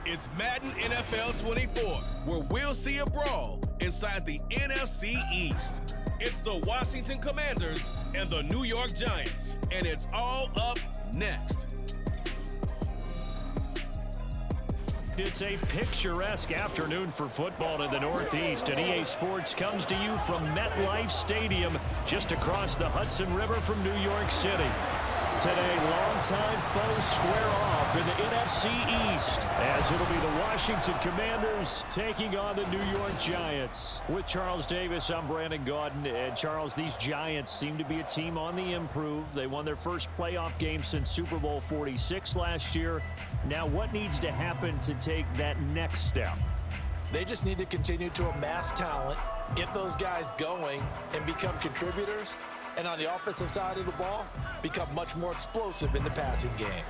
It's Madden NFL 24, where we'll see a brawl inside the NFC East. It's the Washington Commanders and the New York Giants, and it's all up next. It's a picturesque afternoon for football in the Northeast, and EA Sports comes to you from MetLife Stadium, just across the Hudson River from New York City. Today, longtime foes square off in the NFC East, as it'll be the Washington Commanders taking on the New York Giants. With Charles Davis, I'm Brandon Gaudin. And Charles, these Giants seem to be a team on the improve. They won their first playoff game since Super Bowl 46 last year. Now, what needs to happen to take that next step? They just need to continue to amass talent, get those guys going, and become contributors. And on the offensive side of the ball, become much more explosive in the passing game.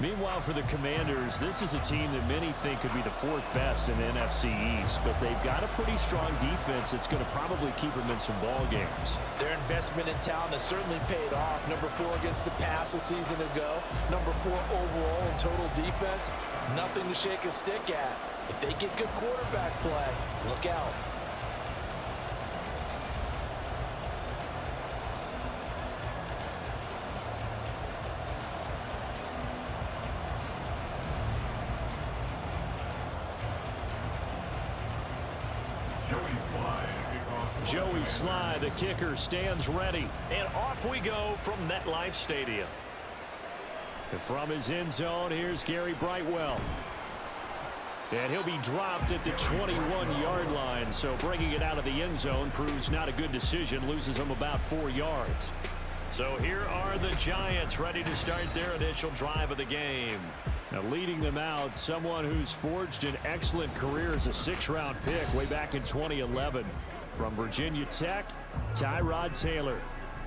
Meanwhile, for the Commanders, this is a team that many think could be the fourth best in the NFC East, but they've got a pretty strong defense that's going to probably keep them in some ball games. Their investment in talent has certainly paid off. Number 4 against the pass a season ago. Number 4 overall in total defense. Nothing to shake a stick at. If they get good quarterback play, look out. Joey Sly, the kicker, stands ready. And off we go from MetLife Stadium. And from his end zone, here's Gary Brightwell. And he'll be dropped at the 21-yard line. So bringing it out of the end zone proves not a good decision. Loses him about 4 yards. So here are the Giants ready to start their initial drive of the game. Now leading them out, someone who's forged an excellent career as a 6th-round pick way back in 2011. From Virginia Tech, Tyrod Taylor.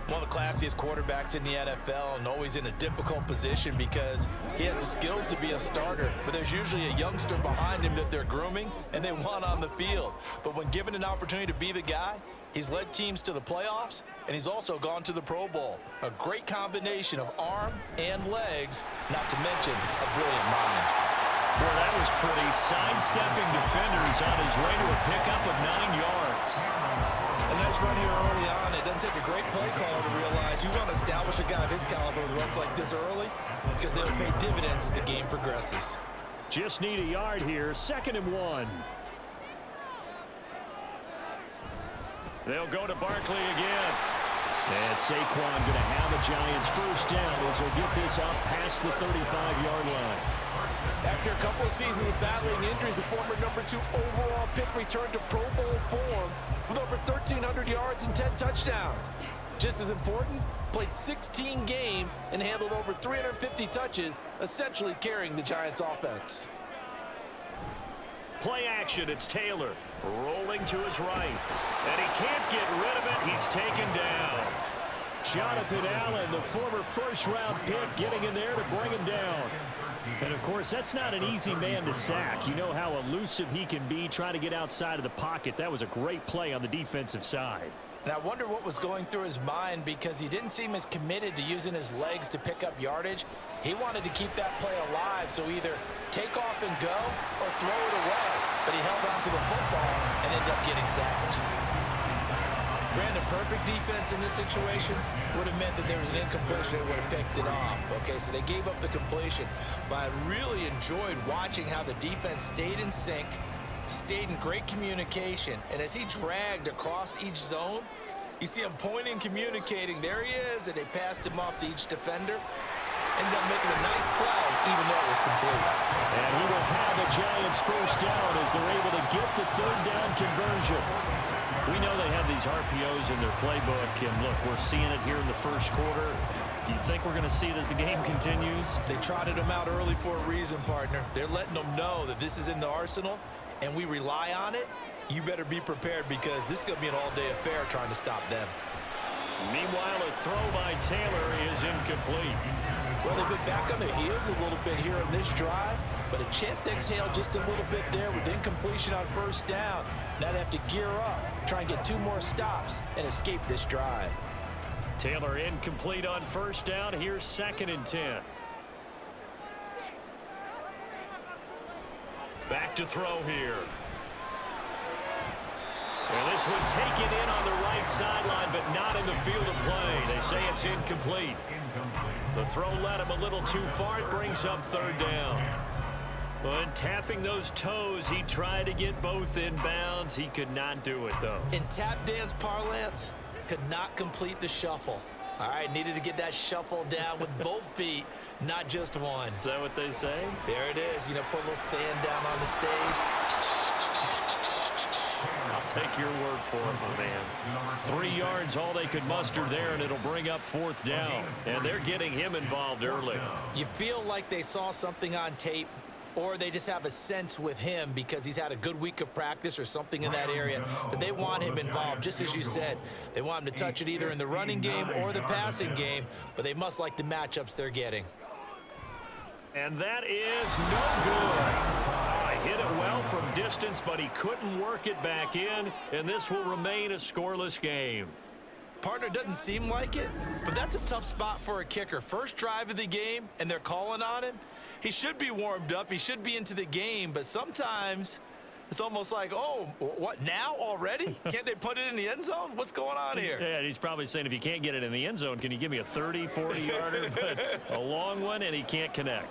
One of the classiest quarterbacks in the NFL, and always in a difficult position because he has the skills to be a starter, but there's usually a youngster behind him that they're grooming and they want on the field. But when given an opportunity to be the guy, he's led teams to the playoffs, and he's also gone to the Pro Bowl. A great combination of arm and legs, not to mention a brilliant mind. Boy, that was pretty. Sidestepping defenders on his way to a pickup of 9 yards. A nice run here early on. It doesn't take a great play caller to realize you want to establish a guy of his caliber with runs like this early because they'll pay dividends as the game progresses. Just need a yard here. 2nd and 1. They'll go to Barkley again. And Saquon going to have a Giants first down as he'll get this up past the 35-yard line. After a couple of seasons of battling injuries, the former number 2 overall pick returned to Pro Bowl form with over 1,300 yards and 10 touchdowns. Just as important, played 16 games and handled over 350 touches, essentially carrying the Giants' offense. Play action, it's Taylor rolling to his right. And he can't get rid of it. He's taken down. Jonathan Allen, the former 1st-round pick, getting in there to bring him down. And, of course, that's not an easy man to sack. You know how elusive he can be trying to get outside of the pocket. That was a great play on the defensive side. And I wonder what was going through his mind because he didn't seem as committed to using his legs to pick up yardage. He wanted to keep that play alive, so either take off and go or throw it away. But he held on to the football and ended up getting sacked. Brandon, perfect defense in this situation would have meant that there was an incompletion and would have picked it off. Okay, so they gave up the completion. But I really enjoyed watching how the defense stayed in sync, stayed in great communication. And as he dragged across each zone, you see him pointing, communicating. There he is, and they passed him off to each defender. Ended up making a nice play, even though it was complete. And he will have the Giants first down as they're able to get the 3rd down conversion. We know they have these RPOs in their playbook, and look, we're seeing it here in the first quarter. Do you think we're going to see it as the game continues? They trotted them out early for a reason, partner. They're letting them know that this is in the arsenal, and we rely on it. You better be prepared because this is going to be an all-day affair trying to stop them. Meanwhile, a throw by Taylor is incomplete. Well, they've been back on their heels a little bit here in this drive, but a chance to exhale just a little bit there with incompletion on 1st down. Now they have to gear up, try and get 2 more stops, and escape this drive. Taylor incomplete on 1st down. Here's 2nd and 10. Back to throw here. And this one taken in on the right sideline, but not in the field of play. They say it's incomplete. The throw led him a little too far. It brings up third down. When tapping those toes, he tried to get both in bounds. He could not do it, though. In tap dance parlance, could not complete the shuffle. All right, needed to get that shuffle down with both feet, not just one. Is that what they say? There it is. You know, put a little sand down on the stage. I'll take your word for it, my man. 3 yards, all they could muster there, and it'll bring up fourth down. And they're getting him involved early. You feel like they saw something on tape, or they just have a sense with him because he's had a good week of practice or something in that area that they want him involved. Just as you said, they want him to touch it either in the running game or the passing game, but they must like the matchups they're getting. And that is no good. Hit it well from distance, but he couldn't work it back in, and this will remain a scoreless game. Partner, doesn't seem like it, but that's a tough spot for a kicker. First drive of the game, and they're calling on him. He should be warmed up. He should be into the game, but sometimes it's almost like, oh, what, now already? Can't they put it in the end zone? What's going on here? Yeah, he's probably saying, if you can't get it in the end zone, can you give me a 30, 40-yarder? But a long one, and he can't connect.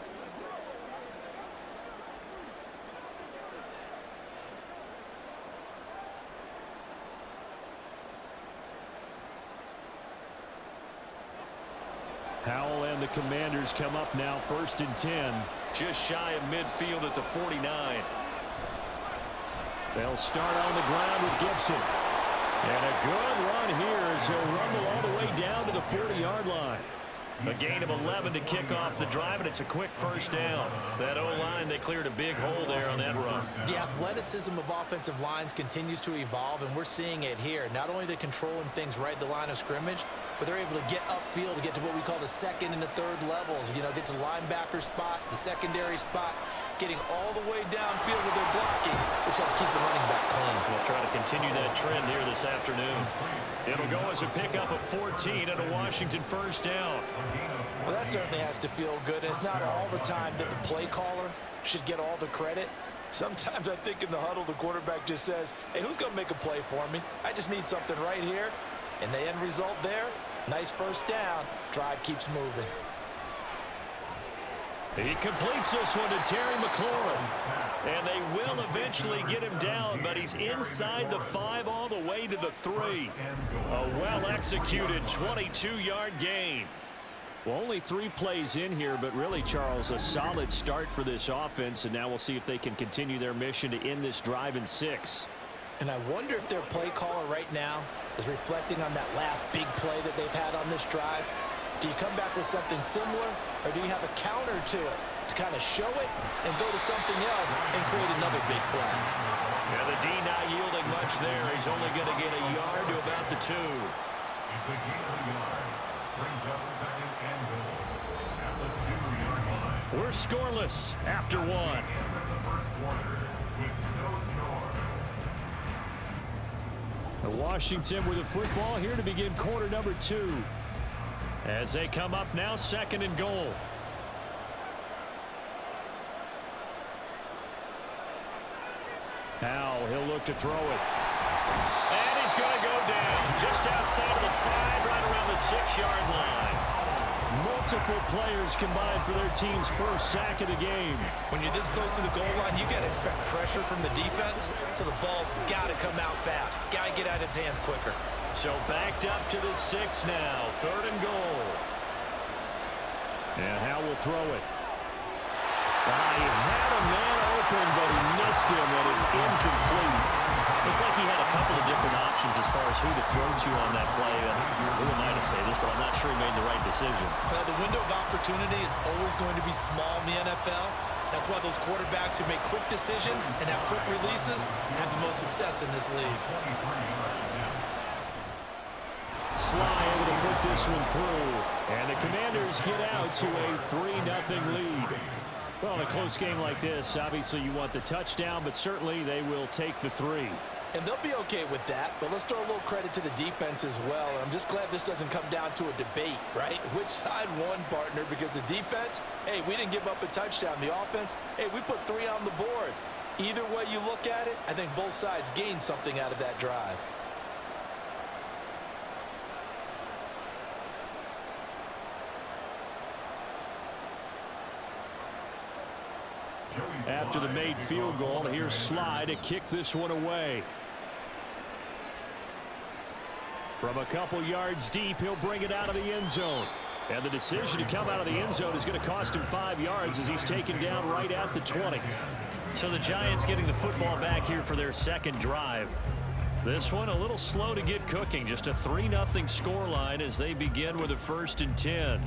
Howell and the Commanders come up now, 1st and 10. Just shy of midfield at the 49. They'll start on the ground with Gibson. And a good run here as he'll rumble all the way down to the 40-yard line. A gain of 11 to kick off the drive, and it's a quick first down. That O-line, they cleared a big hole there on that run. The athleticism of offensive lines continues to evolve, and we're seeing it here. Not only are they controlling things right at the line of scrimmage, but they're able to get upfield to get to what we call the second and the third levels. You know, get to linebacker spot, the secondary spot, getting all the way downfield with their blocking, which helps keep the running back clean. We'll try to continue that trend here this afternoon. It'll go as a pickup of 14 and a Washington first down. Well, that certainly has to feel good. It's not all the time that the play caller should get all the credit. Sometimes I think in the huddle, the quarterback just says, hey, who's going to make a play for me? I just need something right here. And the end result there, nice first down. Drive keeps moving. He completes this one to Terry McLaurin. And they will eventually get him down, but he's inside the 5 all the way to the 3. A well-executed 22-yard gain. Well, only 3 plays in here, but really, Charles, a solid start for this offense, and now we'll see if they can continue their mission to end this drive in 6. And I wonder if their play caller right now is reflecting on that last big play that they've had on this drive. Do you come back with something similar, or do you have a counter to it to kind of show it and go to something else and create another big play? Yeah, the D not yielding much there. He's only going to get a yard to about the 2. It's a gain of a yard. Brings up 2nd and goal at the 2-yard line. We're scoreless after 1. The first quarter with no score. The Washington with the football here to begin quarter number 2. As they come up now, 2nd and goal. Now he'll look to throw it. And he's going to go down just outside of the 5, right around the 6-yard line. Multiple players combined for their team's first sack of the game. When you're this close to the goal line, you got to expect pressure from the defense, so the ball's got to come out fast. Got to get out of his hands quicker. So backed up to the 6 now, 3rd and goal. And Howell will throw it. He had a man open, but he missed him, and it's incomplete. Looked like he had a couple of different options as far as who to throw to on that play. Who am I to say this, but I'm not sure he made the right decision. Well, the window of opportunity is always going to be small in the NFL. That's why those quarterbacks who make quick decisions and have quick releases have the most success in this league. Sly able to put this one through, and the Commanders get out to a 3-0 lead. Well, in a close game like this, obviously you want the touchdown, but certainly they will take the 3. And they'll be okay with that, but let's throw a little credit to the defense as well. I'm just glad this doesn't come down to a debate, right? Which side won, partner? Because the defense, hey, we didn't give up a touchdown. The offense, hey, we put 3 on the board. Either way you look at it, I think both sides gained something out of that drive. After the made field goal, here's Sly to kick this one away. From a couple yards deep, he'll bring it out of the end zone. And the decision to come out of the end zone is going to cost him 5 yards as he's taken down right at the 20. So the Giants getting the football back here for their second drive. This one a little slow to get cooking. Just a 3-0 scoreline as they begin with a 1st and 10.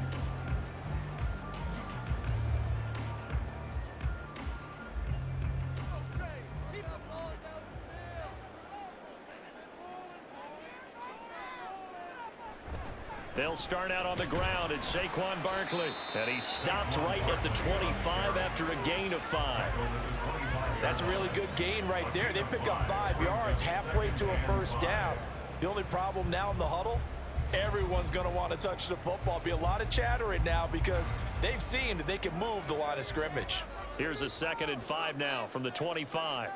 They'll start out on the ground. It's Saquon Barkley. And he stopped right at the 25 after a gain of 5. That's a really good gain right there. They pick up 5 yards halfway to a 1st down. The only problem now in the huddle, everyone's going to want to touch the football. Be a lot of chattering now because they've seen that they can move the line of scrimmage. Here's a 2nd and 5 now from the 25.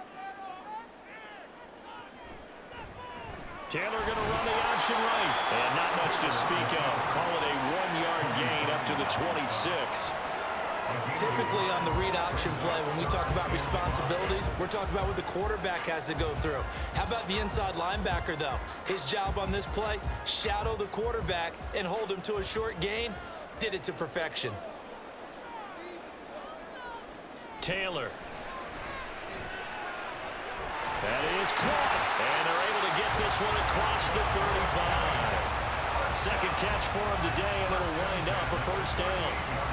Taylor going to run the option right. And not much to speak of. Call it a 1-yard gain up to the 26. Typically on the read option play, when we talk about responsibilities, we're talking about what the quarterback has to go through. How about the inside linebacker, though? His job on this play, shadow the quarterback and hold him to a short gain. Did it to perfection. Taylor. That is caught. And they're able to get this one across the 35. Second catch for him today, and it'll wind up a 1st down.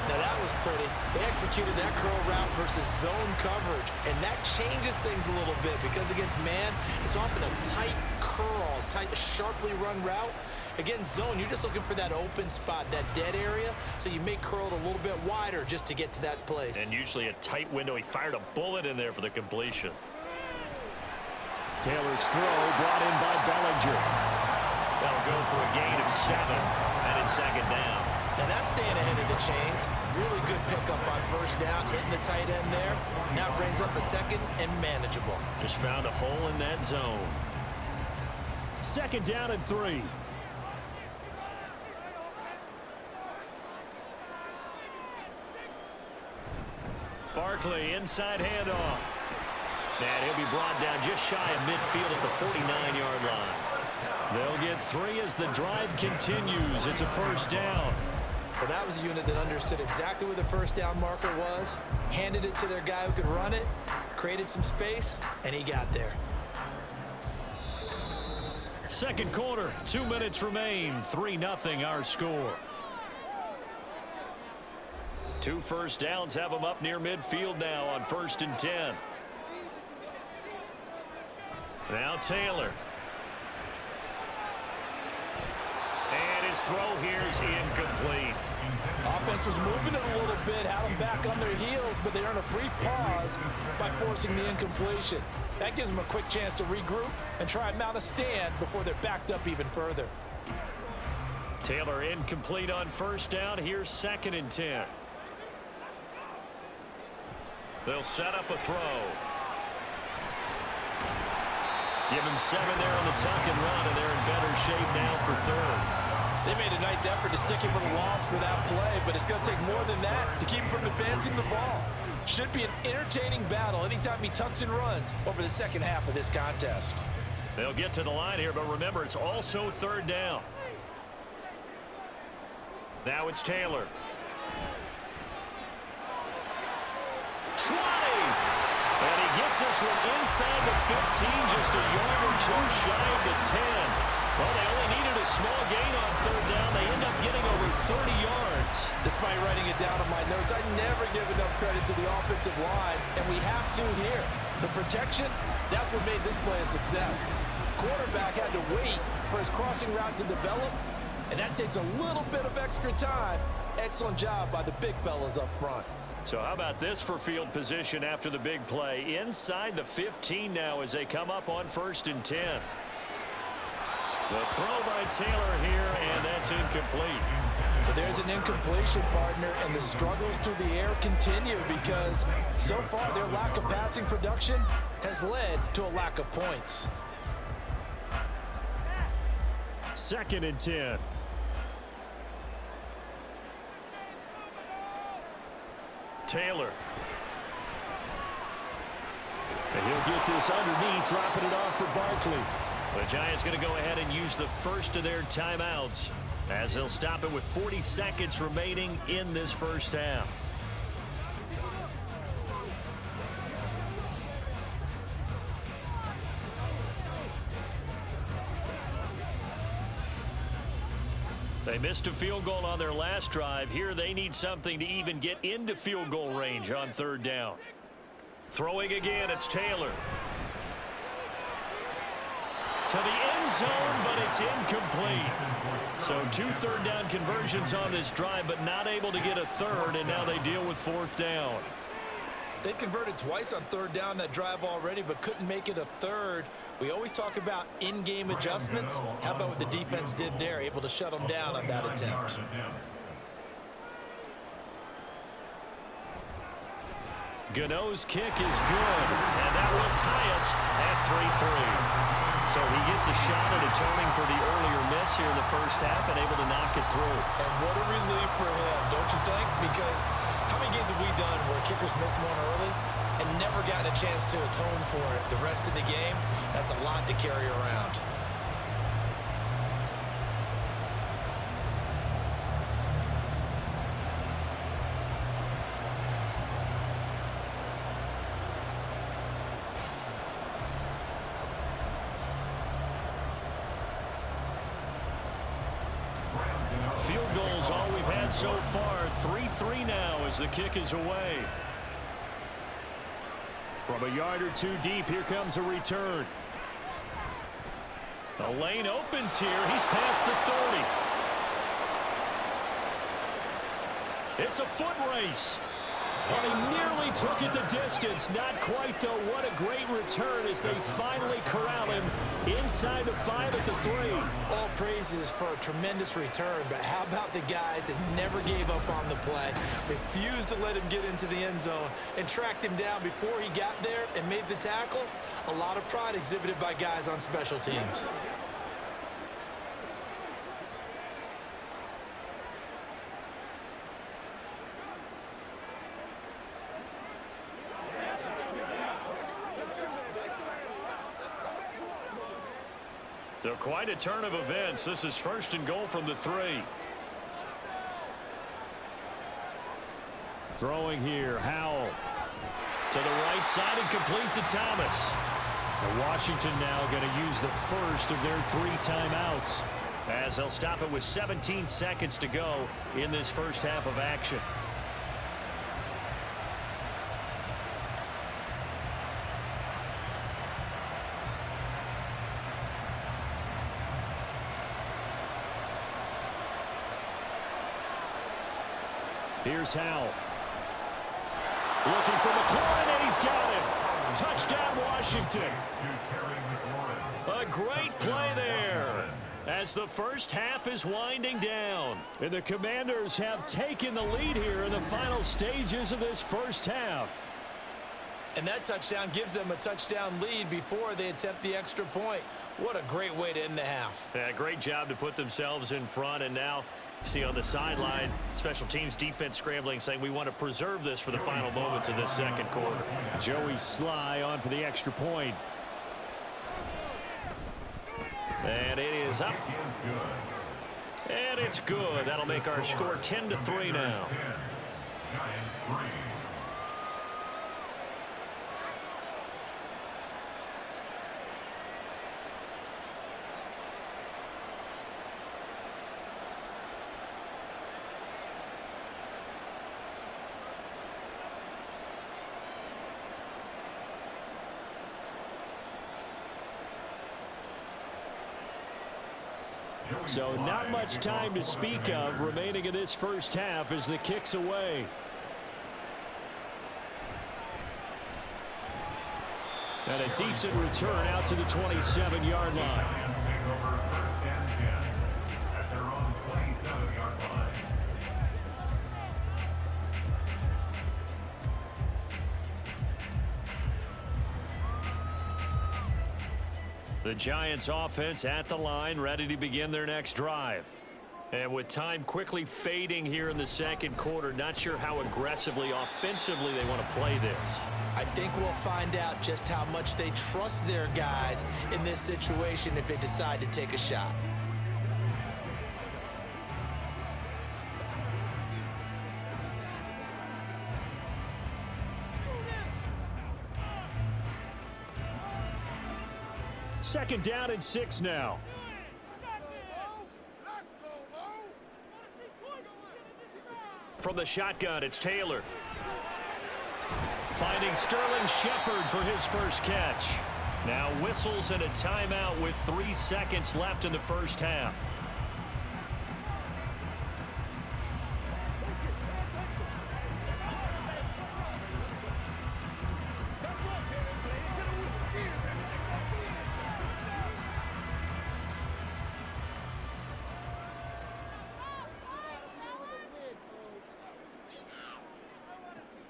Now that was pretty. They executed that curl route versus zone coverage, and that changes things a little bit because against man, it's often a tight curl, tight, sharply run route. Against zone, you're just looking for that open spot, that dead area, so you may curl it a little bit wider just to get to that place. And usually a tight window. He fired a bullet in there for the completion. Taylor's throw brought in by Bellinger. That'll go for a gain of 7, and it's 2nd down. Now that's staying ahead of the chains. Really good pickup on 1st down, hitting the tight end there. Now brings up a 2nd and manageable. Just found a hole in that zone. 2nd down and 3. Barkley, inside handoff. And he'll be brought down just shy of midfield at the 49-yard line. They'll get 3 as the drive continues. It's a 1st down. Well, that was a unit that understood exactly where the 1st down marker was, handed it to their guy who could run it, created some space, and he got there. 2nd quarter, 2 minutes remain. 3-0 our score. 2 1st downs have them up near midfield now on 1st and 10. Now Taylor. And his throw here is incomplete. Offense was moving it a little bit, had them back on their heels, but they earned a brief pause by forcing the incompletion. That gives them a quick chance to regroup and try and mount a stand before they're backed up even further. Taylor incomplete on 1st down. Here's 2nd and 10. They'll set up a throw. Give him 7 there on the tuck and run, and they're in better shape now for 3rd. They made a nice effort to stick him with a loss for that play, but it's going to take more than that to keep him from advancing the ball. Should be an entertaining battle anytime he tucks and runs over the second half of this contest. They'll get to the line here, but remember, it's also 3rd down. Now it's Taylor. 20! And he gets this one inside the 15, just a yard or 2 shy of the 10. Well, they only needed a small gain on 3rd down. They end up getting over 30 yards. Despite writing it down on my notes, I never give enough credit to the offensive line, and we have to here. The protection, that's what made this play a success. Quarterback had to wait for his crossing route to develop, and that takes a little bit of extra time. Excellent job by the big fellas up front. So how about this for field position after the big play? Inside the 15 now as they come up on 1st and 10. The throw by Taylor here, and that's incomplete. But there's an incompletion, partner, and the struggles through the air continue because so far their lack of passing production has led to a lack of points. 2nd and 10. Taylor. And he'll get this underneath, dropping it off for Barkley. The Giants going to go ahead and use the first of their timeouts as they'll stop it with 40 seconds remaining in this first half. They missed a field goal on their last drive. Here they need something to even get into field goal range on 3rd down. Throwing again, it's Taylor. To the end zone, but it's incomplete. So 2 3rd down conversions on this drive, but not able to get a 3rd, and now they deal with 4th down. They converted twice on 3rd down that drive already, but couldn't make it a 3rd. We always talk about in-game adjustments. How about what the defense did there, able to shut them down on that attempt? Gano's kick is good, and that will tie us at 3-3. So he gets a shot at atoning for the earlier miss here in the first half and able to knock it through. And what a relief for him, don't you think? Because how many games have we done where kickers missed one early and never gotten a chance to atone for it the rest of the game? That's a lot to carry around. Field goals all we've had so far. 3-3 now as the kick is away. From a yard or 2 deep, here comes a return. The lane opens here. He's past the 30. It's a foot race. Well, he nearly took it the distance. Not quite, though. What a great return as they finally corral him inside the 5 at the 3. All praises for a tremendous return, but how about the guys that never gave up on the play, refused to let him get into the end zone, and tracked him down before he got there and made the tackle? A lot of pride exhibited by guys on special teams. So quite a turn of events. This is 1st and goal from the 3. Throwing here, Howell. To the right side and complete to Thomas. And Washington now going to use the first of their 3 timeouts as they'll stop it with 17 seconds to go in this first half of action. Here's Howell. Looking for McLaurin, and he's got him. Touchdown, Washington. A great play there as the first half is winding down. And the Commanders have taken the lead here in the final stages of this first half. And that touchdown gives them a touchdown lead before they attempt the extra point. What a great way to end the half. Yeah, great job to put themselves in front, and now see on the sideline, special teams defense scrambling, saying we want to preserve this for the final moments of this second quarter. Joey Sly on for the extra point. And it is up. And it's good. That'll make our score 10-3 now. Giants 3. So not much time to speak of remaining in this first half as the kick's away. And a decent return out to the 27-yard line. Giants take over 1st and 10 at their own 27-yard line. The Giants offense at the line, ready to begin their next drive. And with time quickly fading here in the second quarter, not sure how aggressively, offensively they want to play this. I think we'll find out just how much they trust their guys in this situation if they decide to take a shot. Second down and 6 now. From the shotgun, it's Taylor. Finding Sterling Shepard for his first catch. Now whistles and a timeout with 3 seconds left in the first half.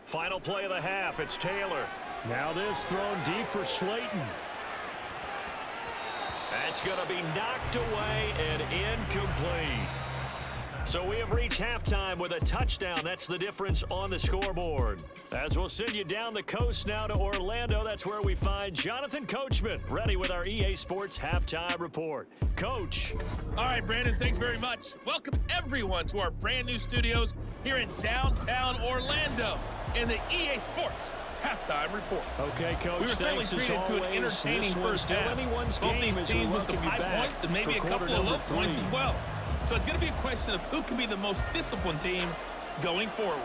Final play of the half, it's Taylor. Now this thrown deep for Slayton. That's going to be knocked away and incomplete. So we have reached halftime with a touchdown. That's the difference on the scoreboard. As we'll send you down the coast now to Orlando, that's where we find Jonathan Coachman, ready with our EA Sports Halftime Report. Coach. All right, Brandon, thanks very much. Welcome everyone to our brand new studios here in downtown Orlando in the EA Sports Halftime Report. Okay, Coach, we were certainly treated to an entertaining first half. Both these teams with some high points and maybe a couple of low points as well. So it's going to be a question of who can be the most disciplined team going forward.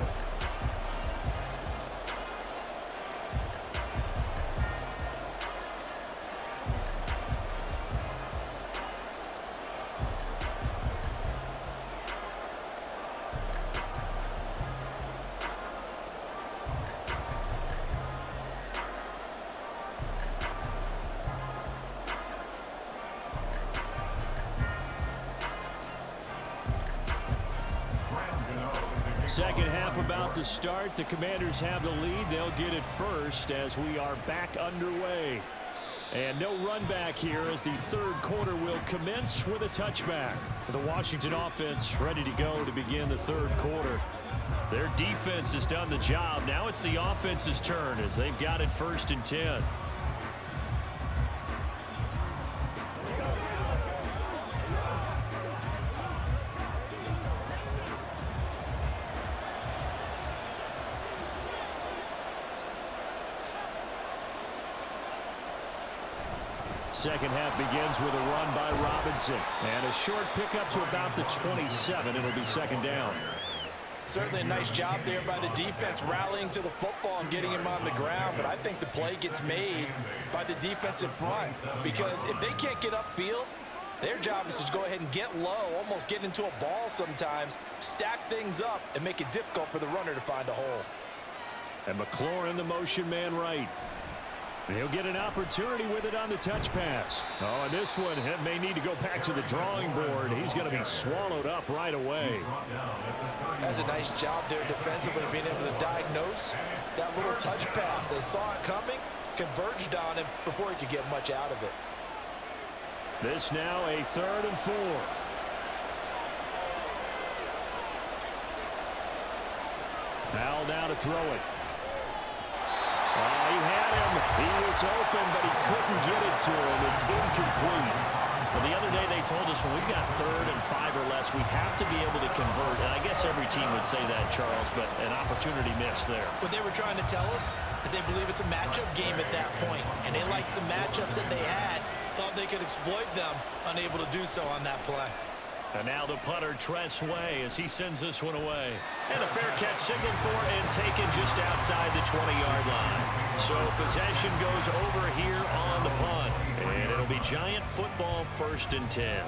Second half about to start. The Commanders have the lead. They'll get it first as we are back underway. And no run back here as the third quarter will commence with a touchback. The Washington offense ready to go to begin the third quarter. Their defense has done the job. Now it's the offense's turn as they've got it 1st and 10. Second half begins with a run by Robinson. And a short pickup to about the 27. It'll be second down. Certainly a nice job there by the defense rallying to the football and getting him on the ground. But I think the play gets made by the defensive front. Because if they can't get upfield, their job is to go ahead and get low, almost get into a ball sometimes, stack things up, and make it difficult for the runner to find a hole. And McLaurin, the motion man right. He'll get an opportunity with it on the touch pass. Oh, and this one may need to go back to the drawing board. He's going to be swallowed up right away. That's a nice job there defensively, being able to diagnose that little touch pass. They saw it coming, converged on him before he could get much out of it. This now a 3rd and 4. Al now to throw it. He had him. He was open, but he couldn't get it to him. It's incomplete. Well, the other day they told us when we've got 3rd and 5 or less, we have to be able to convert. And I guess every team would say that, Charles, but an opportunity missed there. What they were trying to tell us is they believe it's a matchup game at that point. And they liked some matchups that they had, thought they could exploit them, unable to do so on that play. And now the punter, Tress Way, as he sends this one away. And a fair catch signaled for and taken just outside the 20-yard line. So possession goes over here on the punt. And it'll be Giant football 1st and 10.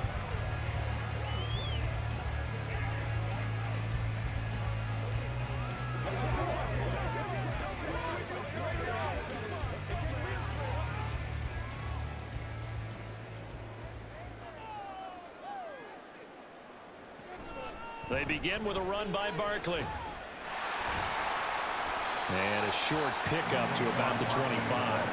They begin with a run by Barkley. And a short pickup to about the 25.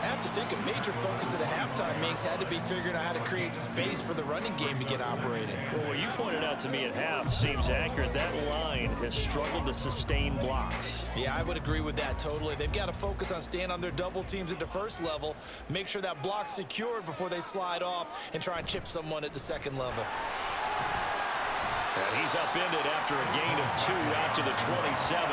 I have to think a major focus of the halftime meetings had to be figuring out how to create space for the running game to get operating. Well, what you pointed out to me at half seems accurate. That line has struggled to sustain blocks. Yeah, I would agree with that totally. They've got to focus on staying on their double teams at the first level, make sure that block's secured before they slide off and try and chip someone at the second level. And he's upended after a gain of 2 out to the 27.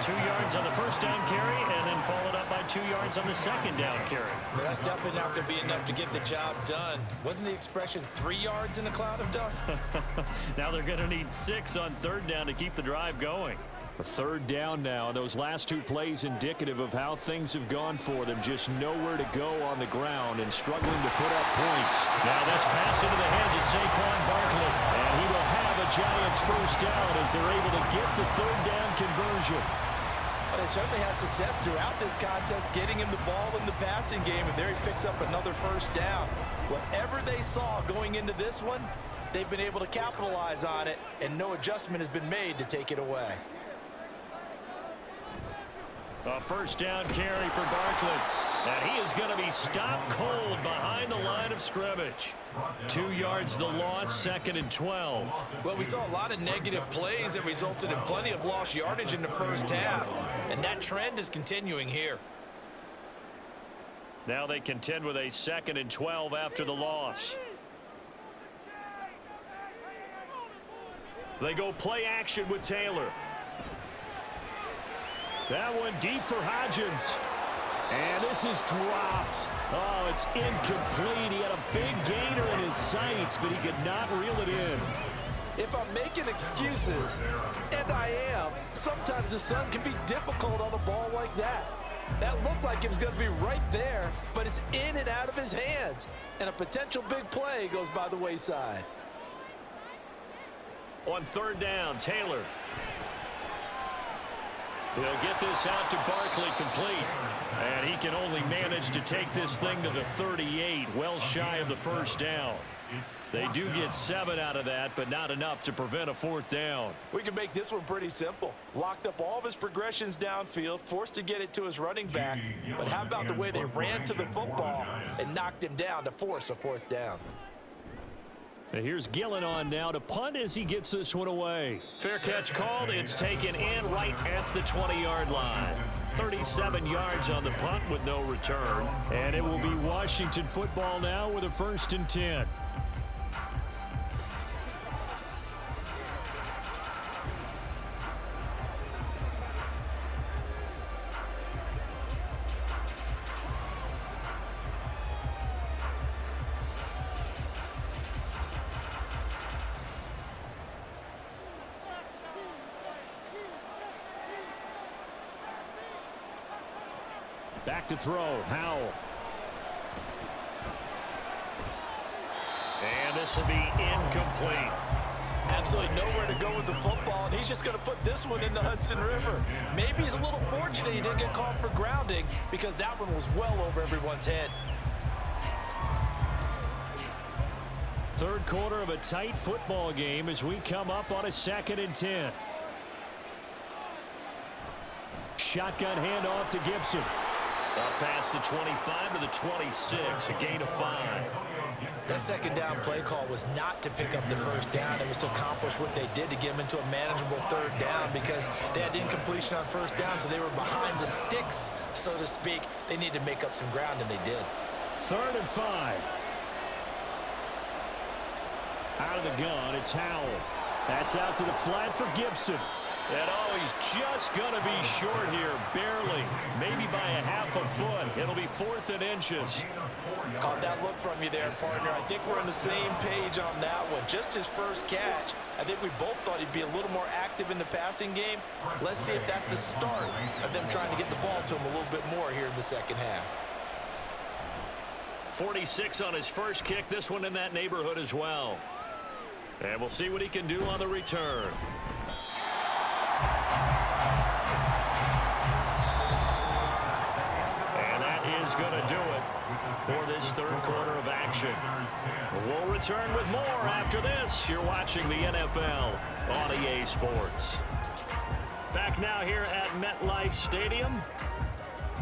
2 yards on the first down carry, and then followed up by 2 yards on the second down carry. Well, that's definitely not going to be enough to get the job done. Wasn't the expression 3 yards in a cloud of dust? Now they're going to need 6 on third down to keep the drive going. A third down now, and those last 2 plays indicative of how things have gone for them. Just nowhere to go on the ground and struggling to put up points. Now this pass into the hands of Saquon Barkley, and he will have a Giants first down as they're able to get the third down conversion. Well, they certainly had success throughout this contest getting him the ball in the passing game, and there he picks up another first down. Whatever they saw going into this one, they've been able to capitalize on it, and no adjustment has been made to take it away. A first down carry for Barkley. And he is going to be stopped cold behind the line of scrimmage. 2 yards the loss, 2nd and 12. Well, we saw a lot of negative plays that resulted in plenty of lost yardage in the first half. And that trend is continuing here. Now they contend with a 2nd and 12 after the loss. They go play action with Taylor. That one deep for Hodgins. And this is dropped. Oh, it's incomplete. He had a big gainer in his sights, but he could not reel it in. If I'm making excuses, and I am, sometimes the sun can be difficult on a ball like that. That looked like it was going to be right there, but it's in and out of his hands. And a potential big play goes by the wayside. On third down, Taylor. He'll get this out to Barkley complete. And he can only manage to take this thing to the 38, well shy of the first down. They do get 7 out of that, but not enough to prevent a fourth down. We can make this one pretty simple. Locked up all of his progressions downfield, forced to get it to his running back. But how about the way they ran to the football and knocked him down to force a fourth down? And here's Gillen on now to punt as he gets this one away. Fair catch called. It's taken in right at the 20-yard line. 37 yards on the punt with no return. And it will be Washington football now with a 1st and 10. Back to throw, Howell. And this will be incomplete. Absolutely nowhere to go with the football, and he's just going to put this one in the Hudson River. Maybe he's a little fortunate he didn't get called for grounding because that one was well over everyone's head. Third quarter of a tight football game as we come up on a 2nd and 10. Shotgun handoff to Gibson. Up past the 25 to the 26, a gain of 5. That second down play call was not to pick up the first down. It was to accomplish what they did to get them into a manageable third down because they had incompletion on first down, so they were behind the sticks, so to speak. They needed to make up some ground, and they did. 3rd and 5. Out of the gun, it's Howell. That's out to the flat for Gibson. And oh, he's just going to be short here, barely, maybe by a half a foot. It'll be 4th and inches. Caught that look from you there, partner. I think we're on the same page on that one. Just his first catch. I think we both thought he'd be a little more active in the passing game. Let's see if that's the start of them trying to get the ball to him a little bit more here in the second half. 46 on his first kick, this one in that neighborhood as well. And we'll see what he can do on the return. And that is going to do it for this third quarter of action. We'll return with more after this. You're watching the NFL on EA Sports. Back now here at MetLife Stadium.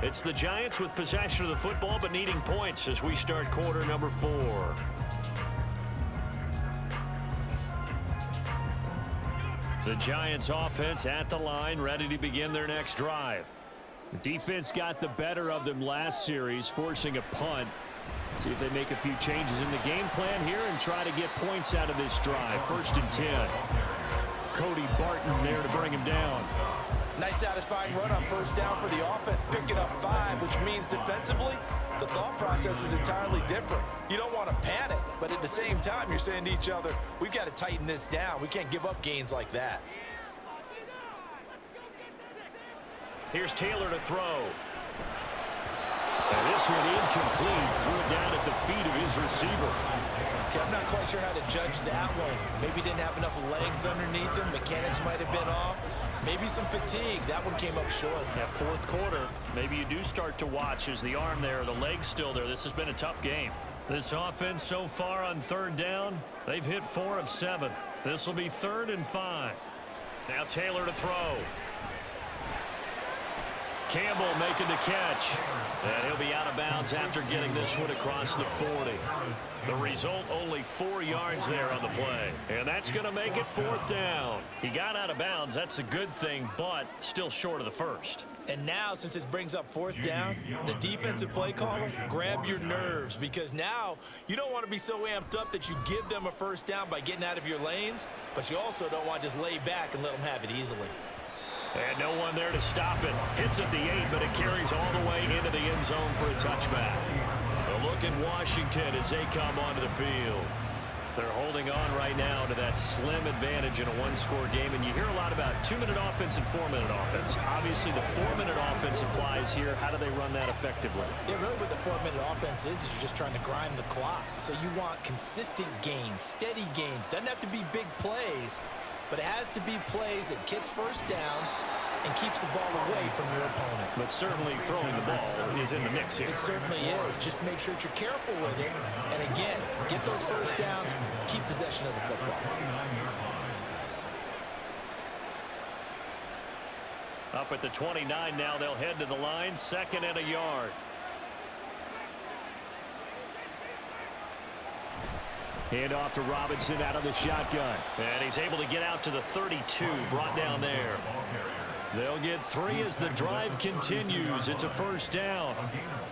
It's the Giants with possession of the football but needing points as we start quarter number 4. The Giants offense at the line, ready to begin their next drive. The defense got the better of them last series, forcing a punt. See if they make a few changes in the game plan here and try to get points out of this drive. 1st and 10. Cody Barton there to bring him down. Nice satisfying run on 1st down for the offense, picking up 5, which means defensively, the thought process is entirely different. You don't want to panic, but at the same time, you're saying to each other, we've got to tighten this down. We can't give up gains like that. Here's Taylor to throw. And this one incomplete. Threw it down at the feet of his receiver. Okay, I'm not quite sure how to judge that one. Maybe didn't have enough legs underneath him. Mechanics might have been off. Maybe some fatigue. That one came up short. That 4th quarter, maybe you do start to watch as the arm there, the leg's still there. This has been a tough game. This offense so far on 3rd down, they've hit 4 of 7. This will be 3rd and 5. Now Taylor to throw. Campbell making the catch. And he'll be out of bounds after getting this one across the 40. The result, only 4 yards there on the play. And that's going to make it 4th down. He got out of bounds. That's a good thing, but still short of the 1st. And now, since this brings up 4th down, the defensive play caller, grab your nerves, because now you don't want to be so amped up that you give them a 1st down by getting out of your lanes, but you also don't want to just lay back and let them have it easily. And no one there to stop it. Hits at the 8, but it carries all the way into the end zone for a touchback. A look at Washington as they come onto the field. They're holding on right now to that slim advantage in a 1-score game, and you hear a lot about 2-minute offense and 4-minute offense. Obviously, the 4-minute offense applies here. How do they run that effectively? Yeah, really what the 4-minute offense is you're just trying to grind the clock. So you want consistent gains, steady gains. Doesn't have to be big plays, but it has to be plays that gets 1st downs and keeps the ball away from your opponent. But certainly throwing the ball is in the mix here. It certainly is. Just make sure that you're careful with it. And again, get those 1st downs, keep possession of the football. Up at the 29 now, they'll head to the line, 2nd and a yard. Hand off to Robinson out of the shotgun. And he's able to get out to the 32, brought down there. They'll get 3 as the drive continues. It's a 1st down.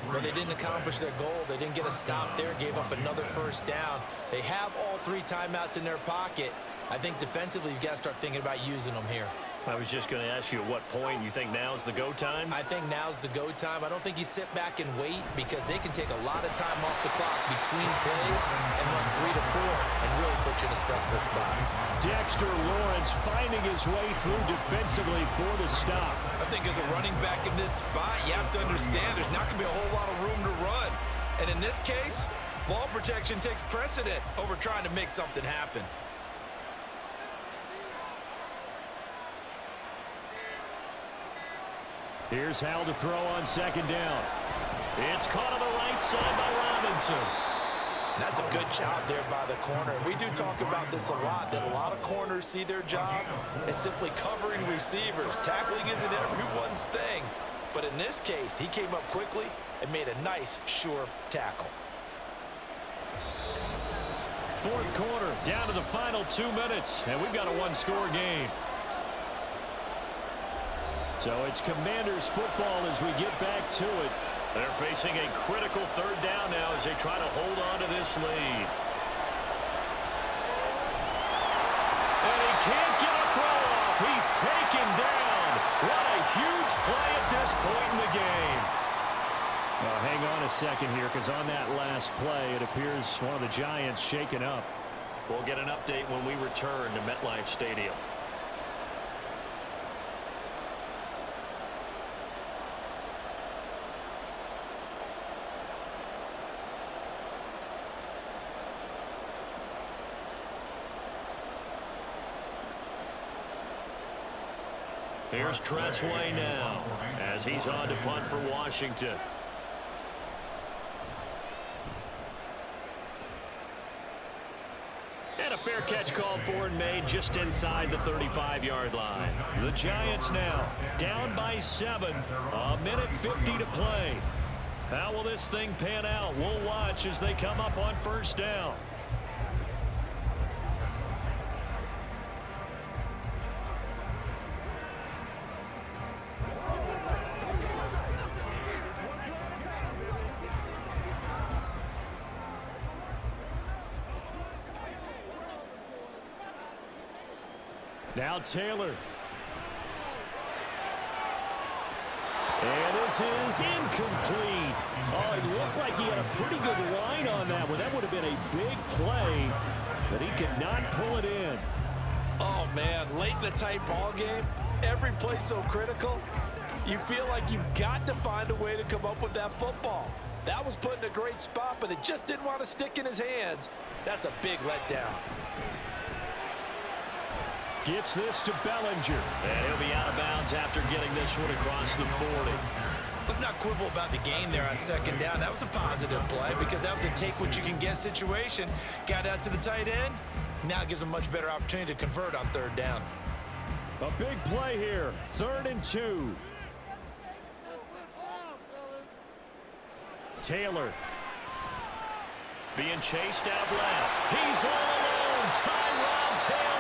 Well, they didn't accomplish their goal. They didn't get a stop there, gave up another 1st down. They have all 3 timeouts in their pocket. I think defensively, you've got to start thinking about using them here. I was just going to ask you at what point you think now's the go time? I think now's the go time. I don't think you sit back and wait, because they can take a lot of time off the clock between plays and run 3 to 4 and really put you in a stressful spot. Dexter Lawrence finding his way through defensively for the stop. I think as a running back in this spot, you have to understand there's not going to be a whole lot of room to run. And in this case, ball protection takes precedent over trying to make something happen. Here's Hal to throw on 2nd down. It's caught on the right side by Robinson. That's a good job there by the corner. We do talk about this a lot, that a lot of corners see their job as simply covering receivers. Tackling isn't everyone's thing. But in this case, he came up quickly and made a nice, sure tackle. 4th quarter, down to the final 2 minutes, and we've got a 1-score game. So it's Commanders football as we get back to it. They're facing a critical 3rd down now as they try to hold on to this lead. And he can't get a throw off. He's taken down. What a huge play at this point in the game. Now, hang on a second here, because on that last play, it appears one of the Giants shaken up. We'll get an update when we return to MetLife Stadium. Here's Tressway now as he's on to punt for Washington. And a fair catch called for and made just inside the 35-yard line. The Giants now down by 7. A minute 50 to play. How will this thing pan out? We'll watch as they come up on first down. Now Taylor. And this is incomplete. Oh, it looked like he had a pretty good line on that one. That would have been a big play, but he could not pull it in. Oh, man, late in the tight ball game, every play so critical. You feel like you've got to find a way to come up with that football. That was put in a great spot, but it just didn't want to stick in his hands. That's a big letdown. Gets this to Bellinger. And he'll be out of bounds after getting this one across the 40. Let's not quibble about the gain there on second down. That was a positive play because that was a take-what-you-can-get situation. Got out to the tight end. Now it gives him a much better opportunity to convert on third down. A big play here. 3rd and 2. Taylor. Being chased out left. He's all alone. Tyrod Taylor.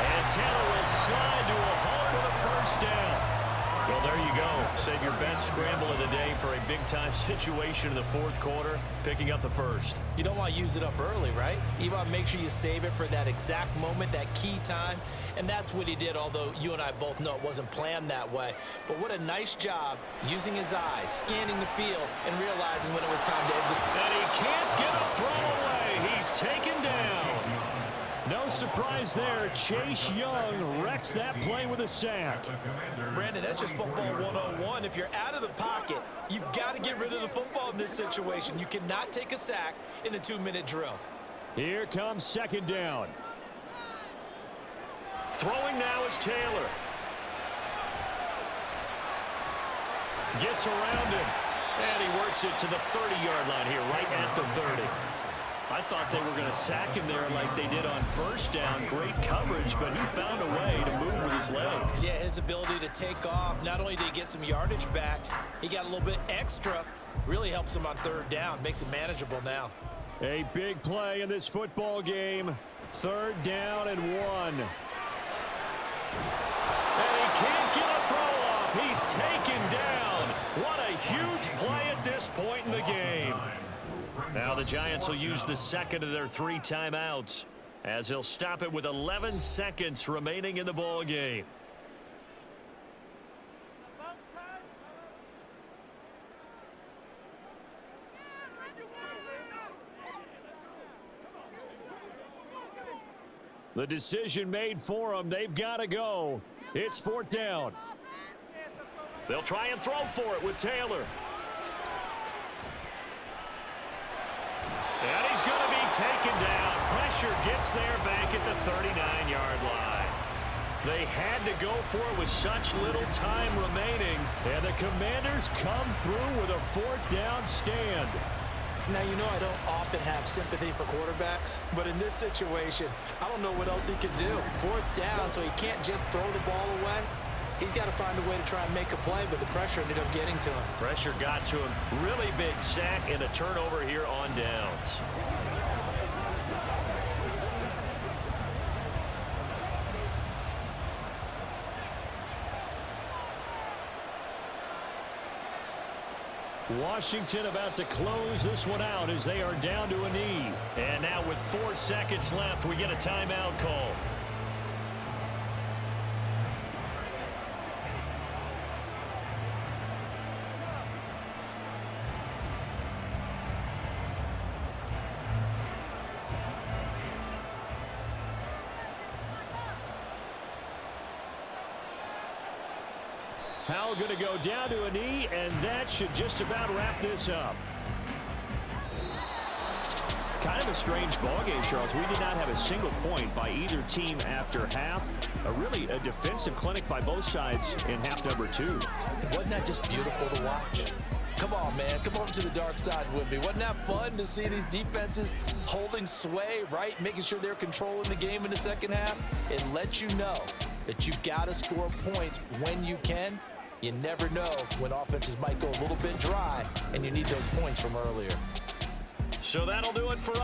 And Taylor will slide to a hole with a first down. Well, there you go. Save your best scramble of the day for a big-time situation in the 4th quarter, picking up the first. You don't want to use it up early, right? You want to make sure you save it for that exact moment, that key time. And that's what he did, although you and I both know it wasn't planned that way. But what a nice job using his eyes, scanning the field, and realizing when it was time to exit. And he can't get a throw away. He's taken down. No surprise there. Chase Young wrecks that play with a sack. Brandon, that's just football 101. If you're out of the pocket, you've got to get rid of the football in this situation. You cannot take a sack in a 2-minute drill. Here comes second down. Throwing now is Taylor. Gets around him. And he works it to the 30-yard line here, right at the 30. I thought they were going to sack him there like they did on first down. Great coverage, but he found a way to move with his legs. Yeah, his ability to take off. Not only did he get some yardage back, he got a little bit extra. Really helps him on third down. Makes it manageable now. A big play in this football game. 3rd down and 1. And he can't get a throw off. He's taken down. What a huge play at this point in the game. Now the Giants will use the second of their 3 timeouts as he'll stop it with 11 seconds remaining in the ball game. The decision made for them. They've got to go. It's 4th down. They'll try and throw for it with Taylor. And he's going to be taken down. Pressure gets there back at the 39-yard line. They had to go for it with such little time remaining. And the Commanders come through with a 4th down stand. Now, you know I don't often have sympathy for quarterbacks, but in this situation, I don't know what else he could do. 4th down, so he can't just throw the ball away. He's got to find a way to try and make a play, but the pressure ended up getting to him. Pressure got to him. Really big sack and a turnover here on downs. Washington about to close this one out as they are down to a knee. And now with 4 seconds left, we get a timeout call. Howell going to go down to a knee, and that should just about wrap this up. Kind of a strange ballgame, Charles. We did not have a single point by either team after half. Really a defensive clinic by both sides in half number 2. Wasn't that just beautiful to watch? Come on, man. Come over to the dark side with me. Wasn't that fun to see these defenses holding sway, right? Making sure they're controlling the game in the second half. It lets you know that you've got to score points when you can. You never know when offenses might go a little bit dry, and you need those points from earlier. So that'll do it for us.